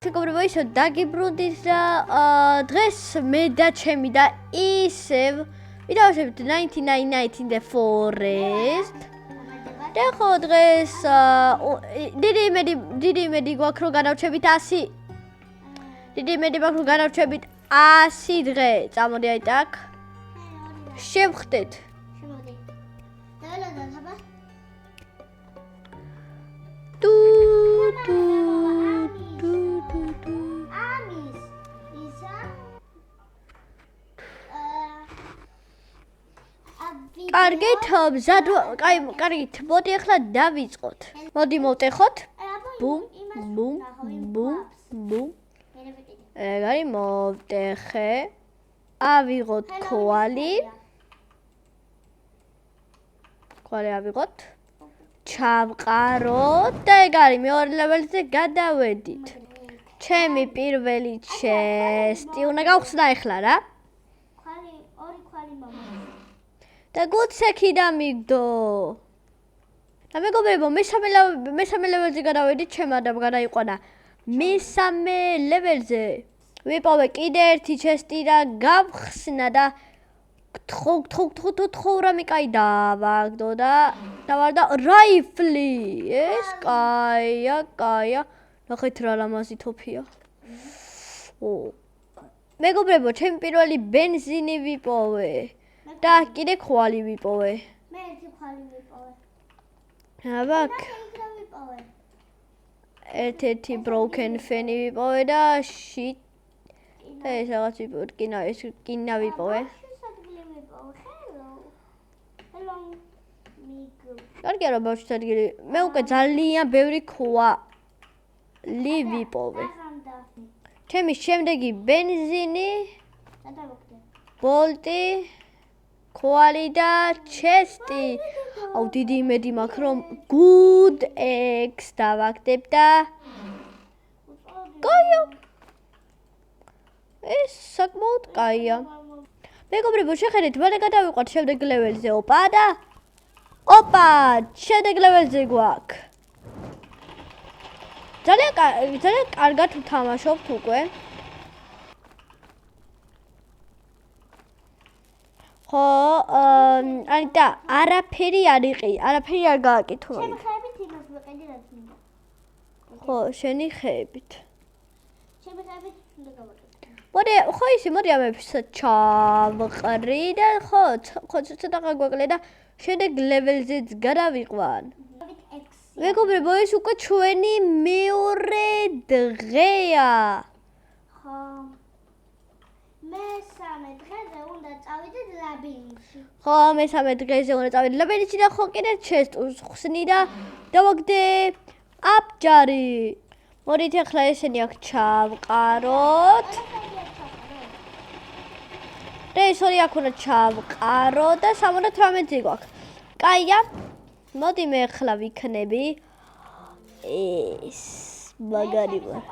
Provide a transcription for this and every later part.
მეგობრებო, ისო დაგიბრუნდით და დღეს მე და ჩემი და ისევ ვიდავსებთ 99 Nights in the Forest. და ხო დღეს დიდი იმედი გვაქვს რომ განავრჩებით 100. დიდი იმედი მაქვს რომ განავრჩებით 100 დღე. წამოდი აი ტაკ. შევხვდეთ. კარგით, მზად, კარგით, მოდი ახლა დავიწყოთ. მოდი მოვტეხოთ. ბუმ, ბუმ, ბუმ, ბუმ. ეგარი მოვტეხე. ავიღოთ კვალი. კვალი ავიღოთ. ჩავყაროთ და ეგარი მეორე ლეველზე გადავედით. ჩემი პირველი ჩესტი უნდა გავხსნა ახლა რა. ორი კვალი მამა. და გუცექი დამიგდო. და მეგობრებო, მესამე ლეველზე გადავედით, ჩემ ადამ გადაიყვანა მესამე ლეველზე. ვიპოვე კიდე ერთი ჩესტი და გავხსნა და თხრამი კაი დავაგდო და დავარდა რაიფლი. ეს კაია. ნახეთ რა ლამაზი თოფია. მეგობრებო, ჩემი პირველი ბენზინი ვიპოვე. და კიდე ხვალი ვიპოვე. მე ერთი ხვალი ვიპოვე. აბა ერთ-ერთი broken fan ვიპოვე და shit. ეს რაღაც ვიპოვე, კინა ვიპოვე. კარგია რა ბავშვი ადგილი. მე უკვე ძალიან ბევრი ხვალი ვიპოვე. ჩემი შემდეგი ბენზინი, ბოლტი, კვალი და ჩესტი. აუ დიდი იმედი მაქვს რომ good eggs დავაგდებ და კაია. ეს საკმაოდ კაია. მეგობრებო, შეხედეთ, მალე გადავიყვანთ შემდეგ ლეველზე. ოპა, შემდეგ ლეველზე გვაქვს. ძალიან კარგად ვთამაშობთ უკვე. ხო, ანიტა, არაფერი არ გააკეთო. ჩემი ხეებით იმას ვიყიდი რაც მინდა. ხო, შენი ხეებით. ჩემი ხეებით უნდა გავაკეთო. მოდი ამებს ჩავყრი და ხო, ცოტა გაგვაკლე და შემდეგ ლეველზეც გადავიყვან. მეგობრებო, ეს უკვე ჩვენი მეორე დღეა. ხო. მესამე დღეზე უნდა წავიდეთ ლაბირინთში. ხო, მესამე დღეზე უნდა წავიდეთ ლაბირინთში და ხო კიდე ჩესტს ხსნი და დავაგდე აბჯარი. მოდით ახლა ესენი აქ ჩავყაროთ. და ეს ორი აქ უნდა ჩავყარო და 78 გვაქვს. კაია. მოდი მე ახლა ვიქნები ეს მაგარი ვარ.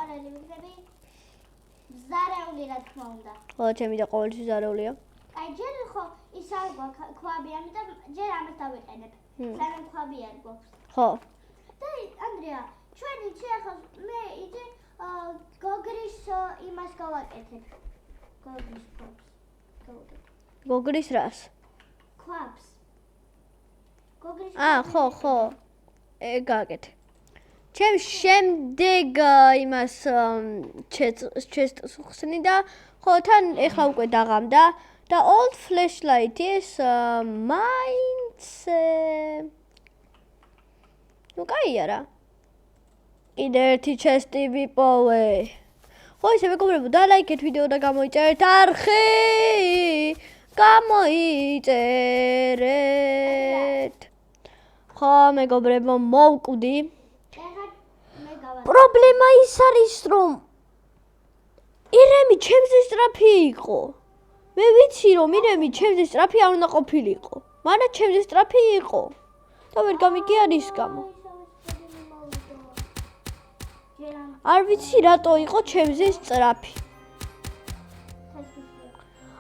ზარეული რა თქმა უნდა. ხო, ჩემი და ყოველთვის ზარეულია. აი, ჯერ ხო ის არ გვაქვს ქვაბი, ამიტომ ჯერ ამას დავიყენებ. სანამ ქვაბი არ გვაქვს. ხო. და ანდრია, ჩვენი ახლა მე იდე გოგრის იმას გავაკეთებ. გოგრის ქვაბს. გოგრის რას? ქვაბს. გოგრის ხო. ეგ გააკეთე. ჩემ შემდეგ იმას ჩესტს ხსნი და ხო თან ეხლა უკვე დაღამდა და old flashlight is მაინც ნუ კაია რა. კიდე ერთი ჩესტი ვიპოვე. ხო ისე მეგობრებო, დალაიქეთ ვიდეო და გამოიწერეთ არხი. გამოიწერეთ. ხო მეგობრებო, მოვკვდი. პრობლემა ის არის რომ ირემი ჩემზე სწრაფი იყო. მე ვიცი რომ ირემი ჩემზე სწრაფი არ უნდა ყოფილიყო. მაგრამ ჩემზე სწრაფი იყო. და ვერ გამიგია რის გამო. არ ვიცი რატო იყო ჩემზე სწრაფი.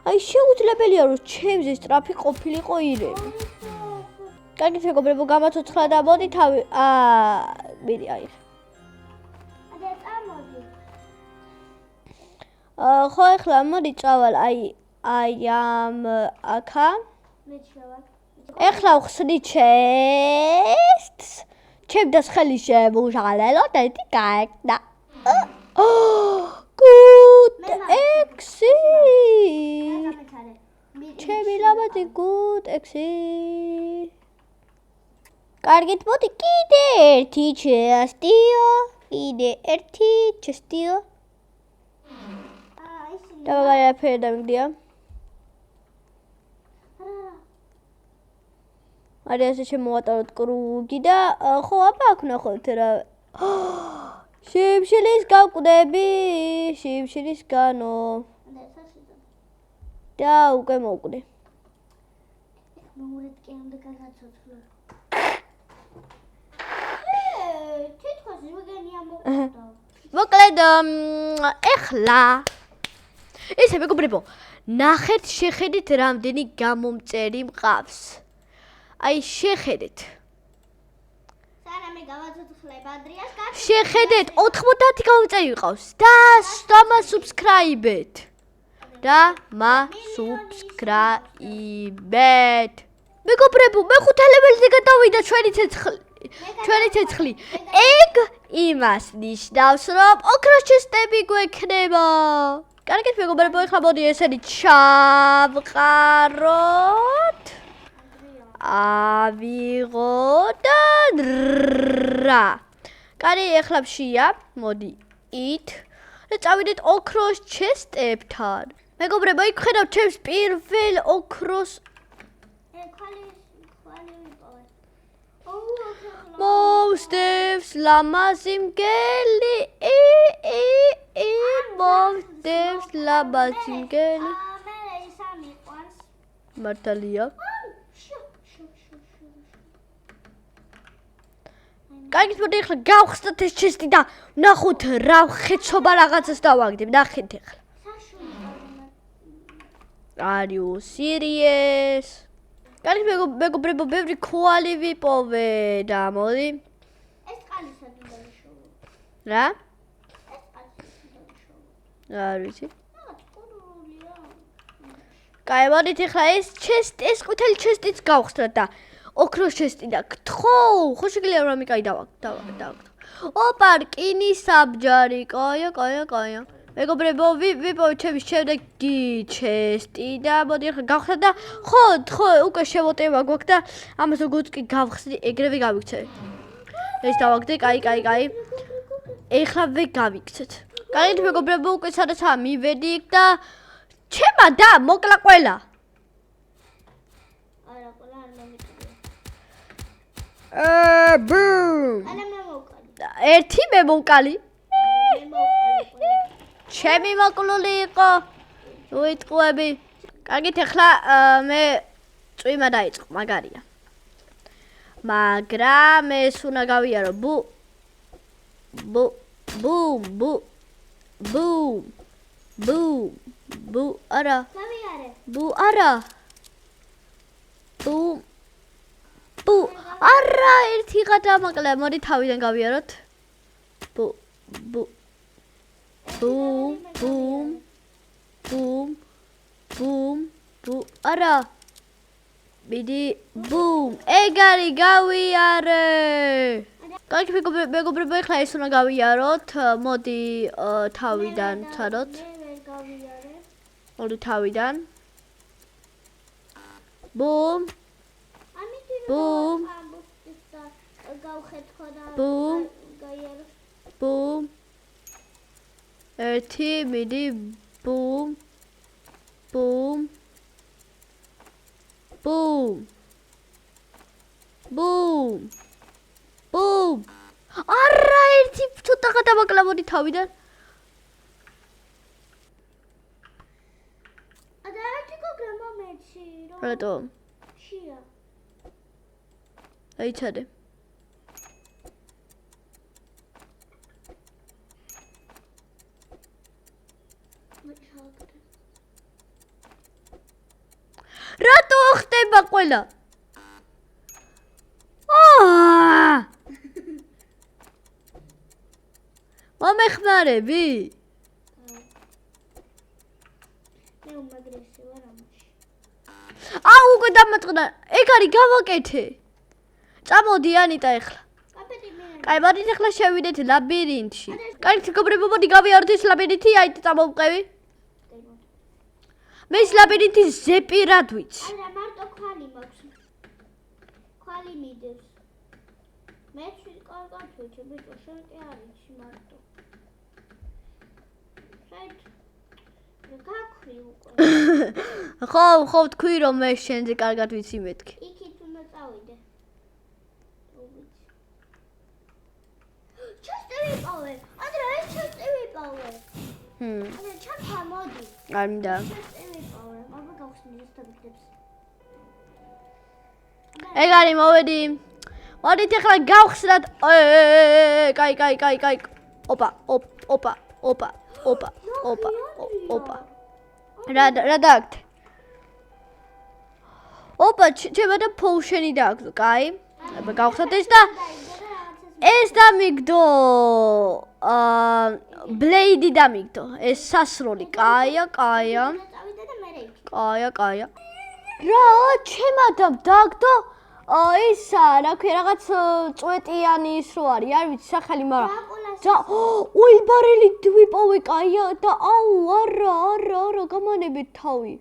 აი შეუძლებელია რომ ჩემზე სწრაფი ყოფილიყო ირემი. კარგით მეგობრებო, გამოცოცხლა და მოდი თავი მიდი აი. ხო ეხლა მოდი წავალ აი ამ აქა. მე შევალ. ეხლა ვხსნი ჩესტს. ჩემ და ხელი შემუშალელო და ეთი გაეკდა. Good exi. ჩემი ლაბადი good exi. კარგით მოდი კიდე ერთი ჩესტიო. კიდე ერთი ჩესტიო. დავაგaya ფერი დამიგდია. არის ასე შემოვატაროთ კრუგი და ხო აბა აქ ნახოთ რა. შიმშილის გავკვდები, შიმშილის განო. და უკვე მოვკვდე. მოვიდეთ კი ამ და გაგაცოცხლო. თითქოს ვიგენია მოვკვდა. მოკლედ ეხლა ესე მეგობრებო, ნახეთ შეხედეთ რამდენი გამომწერი მყავს. აი შეხედეთ. სანამ გავაცოცხლებ ადრიას გაკეთე. შეხედეთ 90 გამომწერი მყავს და subscribe-ეთ. და subscribe-ეთ. მეგობრებო, მე-5 ლეველზე გადავიდა ჩვენი ცეცხლი. ეგ იმას ნიშნავს, რომ ოქროს ჩესტები გვექნება. კარგით მეგობრებო, ეხლა მოდი ესენი ჩავყაროთ. ავიღო და რა. კარი ეხლა ფშია, მოდი ით და წავიდეთ ოქროს ჩესტებთან. მეგობრებო, იქ ხედავთ ჩემს პირველ ოქროს მომსდევს ლამაზი მგელი. მომსდევს ლამაზი მგელი. მართალია. კარგით მოდი ეხლა გავხსნათ ეს ჩესტი და ვნახოთ რა ხეცობა რაღაცას დავაგდებ. ნახეთ ეხლა. Are you serious? კარგით მეგობრებო, ბევრი კვალი ვიპოვე და მოდი. ეს ყალისა უნდა ვიშოვო. რა? ეს ყალისა უნდა ვიშოვო. არ ვიცი. რაღაც კურულია. კაი, მოდით ეხლა ეს ყვითელი ჩესტიც გავხსნათ და ოქროს ჩესტი და გთხო, ხო შეგიძლია რომ ამი კაი დავაგდო. ოპა, რკინის საბჯარი, კაია. მეგობრებო, ვიპოვეთ ჩემის შემდეგი ჩესტი და მოდი ახლა გავხსნათ და ხო, უკვე შევოტევა გვაქვს და ამას როგორც კი გავხსნი, ეგრევე გავიქცევი. ეს დავაგდე, კაი. ეხლავე გავიქცეთ. კარგით მეგობრებო, უკვე სადაცაა მივედი და ჩემა და მოკლა ყველა. არა, ყველა არ მომიწია. ბუმ. არა მე მოვკალი. ერთი მე მოვკალი. მე მოვკალი. ჩემი მოკლული იყო. უიტყვები. კარგით ახლა მე წვიმა დაიწყო, მაგარია. მაგრამ ეს უნდა გავიარო. ბუ არა. გავიარე. არა. ბუ არა, ერთი გადამაკლა, მოდი თავიდან გავიაროთ. ბუ არა. მიდი ბუმ, ეგ არის გავიარე. კარგი მეგობრებო, ეხლა ეს უნდა გავიაროთ. მოდი თავიდან ვცადოთ. მე ვერ გავიარე. მოდი თავიდან. ბუმ. ბუმ. გავხეთქო და ბუმ. გაიარო. ბუმ. ერთი, მიდი ბუმ. არა, ერთი ცოტა გადამაკლა, მოდი თავიდან. ერთი გოგრამა მეცი, რომ რატომ? შია. აიცადე. რატო ხდება ყველა? მომეხმარები? უმაგრესი ვარ ამაში. აუ უკვე დამაწყდა. ეგ არის გავაკეთე. წამოდი ანიტა ახლა. კაი, მოდით ახლა შევიდეთ ლაბირინთში. კაი, მეგობრებო, მოდი გავიაროთ ეს ლაბირინთი, აი წამოვყევი. მე ეს ლაბირინთი ზეპირად ვიცი. არა, მარტო ქვალი მაქვს. ქვალი მიდევს. მე კარგად ვიცი, ბიჭო, შენ კი არ იცი მარტო. საით გაქვრი უკვე. ხო, თქვი რომ მე შენზე კარგად ვიცი მეთქი. იქით უნდა წავიდე. ჩესტი ვიპოვე. ანდრე, ეს ჩესტი ვიპოვე. ანდრე, ჩამქა მოდი. არ მინდა. ჩესტი ვიპოვე. აბა გავხსნი ეს თაბიებს. ეგ არის მოვედი. მოდით ახლა გავხსნათ. კაი. ოპა. რა დააგდე? ოპა, ჩემო და პოუშენი დააგდო, კაი? აბა გავხსნათ ეს და ეს დამიგდო. ბლეიდი დამიგდო. ეს სასროლი, კაია. წავიდე და მე რეიქ. კაია. რა, ჩემო დააგდო? ისა, რა ქვია, რაღაც წვეტიანი ის რო არის, არ ვიცი სახელი, მაგრამ და უილბარელი ვიპოვე, კაია და აუ, არა, გამანებით თავი.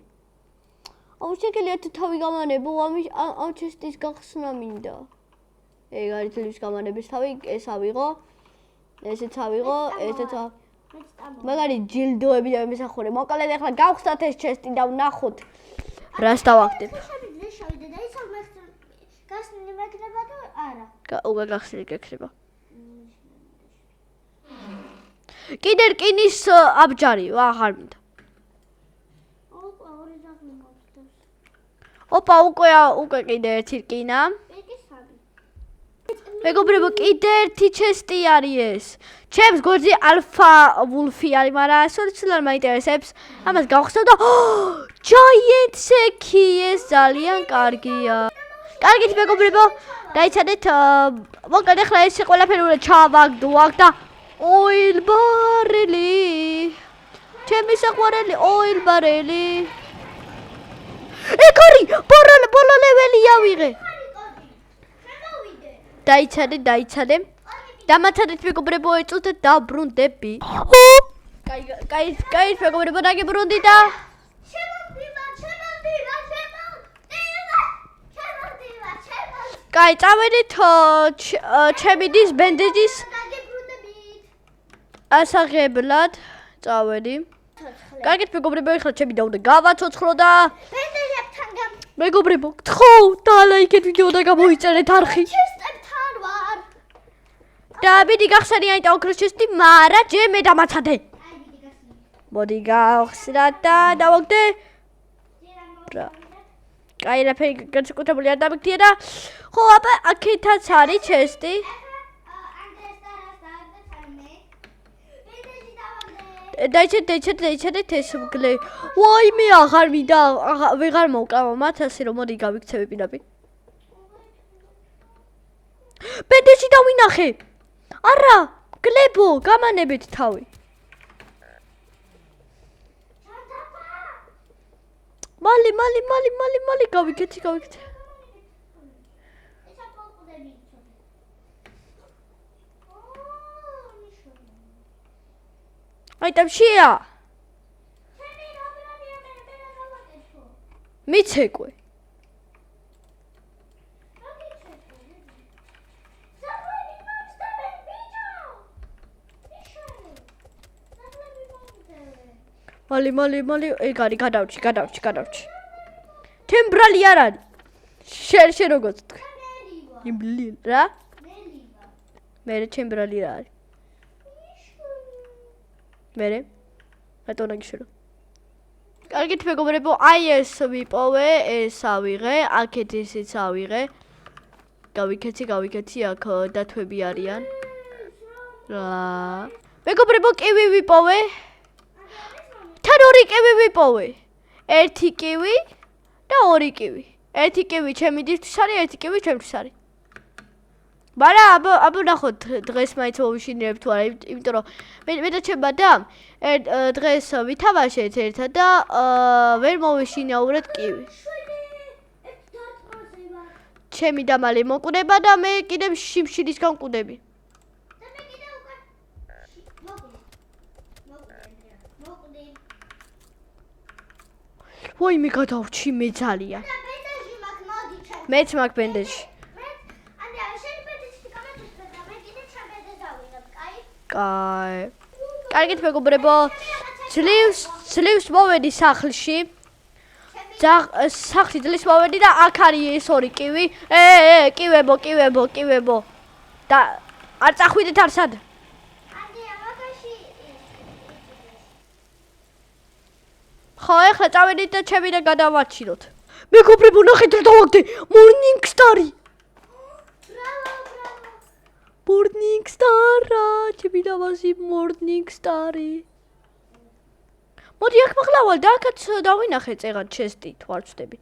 აუ, შეგიძლია თუ თავი გამანებო, ამ ჩესტის გახსნა მინდა. ეგ არის თლის გამანების თავი, ეს ავიღო. ესეც ავიღო, ესეც მაგარი ჯილდოები და მესახურე. მოკლედ ახლა გავხსნათ ეს ჩესტი და ვნახოთ რას დავაგდებ. შევიდე და ისა გასნილი მეკნება თუ არა? უკვე გახსნილი გექნება. კიდე რკინის აბჯარი, აღარ მინდა. ოპა, ორი ზაღლი მოვხდეს. ოპა, უკვე კიდე ერთი რკინა. მეგობრებო, კიდე ერთი ჩესტი არის ეს. ჩემს გვერდზე ალფა ვულფი არის, მაგრამ სულ მაინტერესებს. ამას გავხსნავ და giant სექი, ეს ძალიან კარგია. კარგით მეგობრებო, დაიცადეთ, მოკლედ ახლა ეს ყველაფერი უნდა ჩავაგდო აქ და oil barreli. ჩემი საყვარელი oil barreli. ეგ არის ბოლო ლეველი ავიღე. დაიცადე. დამაცადეთ მეგობრებო, ეწოდეთ დაბრუნდები. კაი, მეგობრებო, დაგიბრუნდი და კაი, წავედით ჩემი დის ბენდეჯის ასაღებლად. წავედი. კარგით მეგობრებო, ახლა ჩემი და უნდა გავაცოცხლო და ბენდეჯებთან მეგობრებო, გთხოვ და ლაიქეთ ვიდეო და გამოიწერეთ არხი. ჩესტებთან ვარ. და მიდი გახსნი აიტა ოქროს ჩესტი, მარა ჯერ მე დამაცადე. მოდი გავხსნათ და დავაგდე. კაი, რაფერი განსაკუთრებული არ დამიგდია და ხო, აბა აქეთაც არის ჩესტი. დაიცადეთ ეს მგლე. ვაიმე, აღარ მინდა, ვეღარ მოვკრავ მათ, ასე რომ მოდი გავიქცევი პირდაპირ. ბენდეჯი დავინახე. არა, გლებო, გამანებით თავი. მალი, გავიქეცი. აიტამშია. მიცეკვე. მალი, ეგ არის, გადავრჩი. თემბრალი არ არის. შენ როგორც თქვი. იმბლი რა? მე თემბრალი რა არის? მერე რატო ნაგიშერო? კარგით მეგობრებო, აი ეს ვიპოვე, ეს ავიღე, აქეთ ესეც ავიღე. გავიქეცი, აქ დათვები არიან. რა. მეგობრებო, კივი ვიპოვე. თან ორი კივი ვიპოვე. ერთი კივი და ორი კივი. ერთი კივი ჩემი დისთვის არის, ერთი კივი ჩემთვის არის. მაგრამ აბა ნახოთ დღეს მაინც მოვიშინებ თუ არა, იმიტომ რომ მე და ჩემ ბადამ დღეს ვითამაშეთ ერთად და ვერ მოვიშინაურეთ კივი. ჩემი დამალი მოკვდება და მე კიდევ შიმშილისგან ვკვდები. ვაიმე გადავრჩი მე ძალიან. მეც მაქვს ბენდეჟი. კაი. კარგით მეგობრებო, ძლივს მოვედი სახლში. სახლში ძლივს მოვედი და აქ არის ეს ორი კივი. კივებო. და არ წახვიდეთ არსად. ხო, ეხლა წავედით და ჩემი და გადავაჩინოთ. მეგობრებო, ნახეთ რა დავაგდე. Morningstar-ი. Morningstar-ა, ჩემი ლამაზი Morningstar-ი. მოდი აქ მაღლავალ და აქაც დავინახე წეღად ჩესტი თუ არ ვწდები.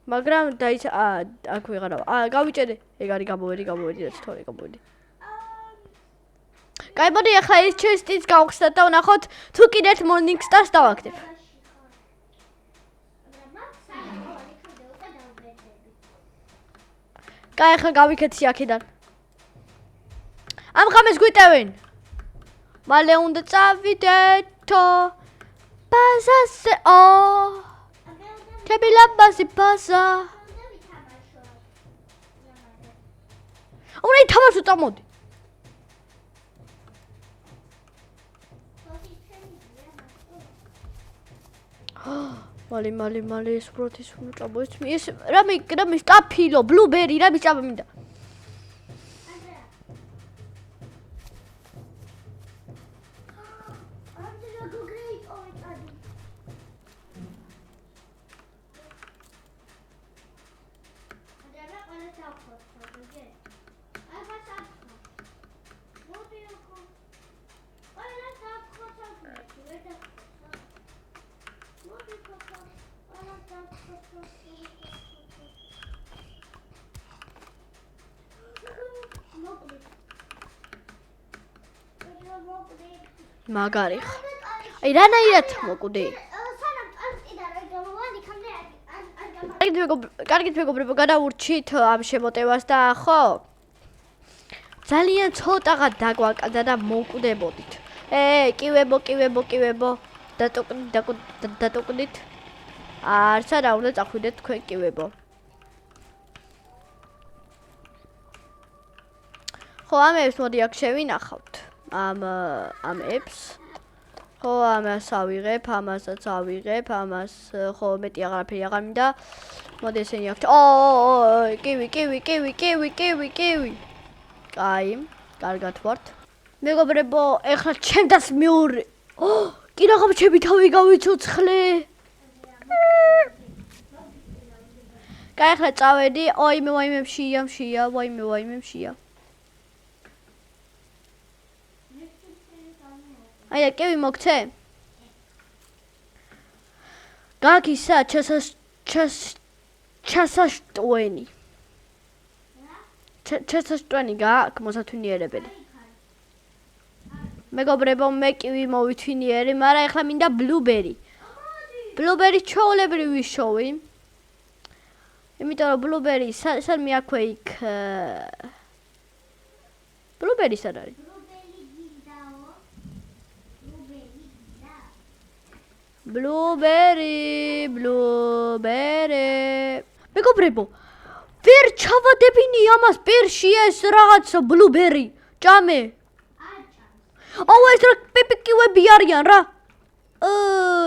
მაგრამ აქ ვეღარავა. გავიჭერე. ეგ არის გამოვედი და თორე გამოვედი. კაი, მოდი ახლა ეს ჩესტიც გავხსნათ და ვნახოთ თუ კიდევ Morningstar-ს დავაგდებ. კაი, ახლა გავიქეცი აქედან. ამ ღამეს გვიტევენ. მალე უნდა წავიდეთო ბაზაზე. ჩემი ლამაზი ბაზა. უნდა ითამაშო, წამოდი. მალე ეს პროთის უნდა წამოიცმი. ეს რამე სტაფილო, ბლუბერი, რამე წავა მინდა. მაგარი ხარ. აი რანაირად მოკვდი? კარგით მეგობრებო, გადავურჩით ამ შემოტევას და ხო? ძალიან ცოტაღად დაგვაკდა და მოკვდებოდით. კივებო. დატოკვდით. არცა რა უნდა წახვიდეთ თქვენ კივებო. ხო, ამებს მოდი აქ შევინახავთ. ამ ებს. ხო, ამას ავიღებ, ამასაც ავიღებ, ამას ხო მეტი აღარაფერი აღარ მინდა. მოდი ესენი აქ. კივი. კაი, კარგად ვართ. მეგობრებო, ეხლა ჩემდაც მეორე. კი რაღაც ჩემი თავი გავიცოცხლე. კაი, ახლა წავედი. ვაიმე მშია. აი, კივი მოგცე? გაგისა ჩასაშტვენი. ჩასაშტვენი გააქვს მოსათვინიერებელი. მეგობრებო, მე კივი მოვითვინიერი, მაგრამ ეხლა მინდა ბლუბერი. ბლუბერი ჩაოლებრივი შოვი. იმიტომ რომ ბლუბერი სად მიაქვე იქ ბლუბერი სად არის? ბლუბერი. მეგობრებო, ვერ ჩავადებინი ამას პირში ეს რაღაცა ბლუბერი. ჭამე. ეს რა პიპიკივები არიან რა.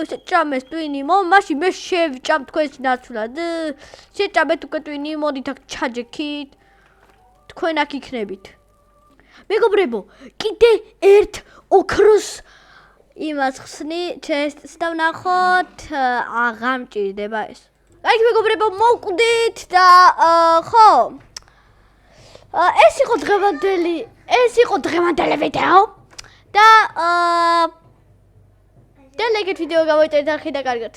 შეჭამეს ტვინი, მაშინ მე შევჭამ თქვენს ნაცვლად. შეჭამეთ უკვე ტვინი, მოდით აქ ჩაჯექით. თქვენ აქ იქნებით. მეგობრებო, კიდე ერთ ოქროს იმას ხსნი, ჩესტს და ვნახოთ, აღარ მჭირდება ეს. აი მეგობრებო, მოვკვდით და ხო. ეს იყო დღევანდელი ვიდეო. და ლაიქეთ ვიდეო გავაიწერეთ არხი და კარგად.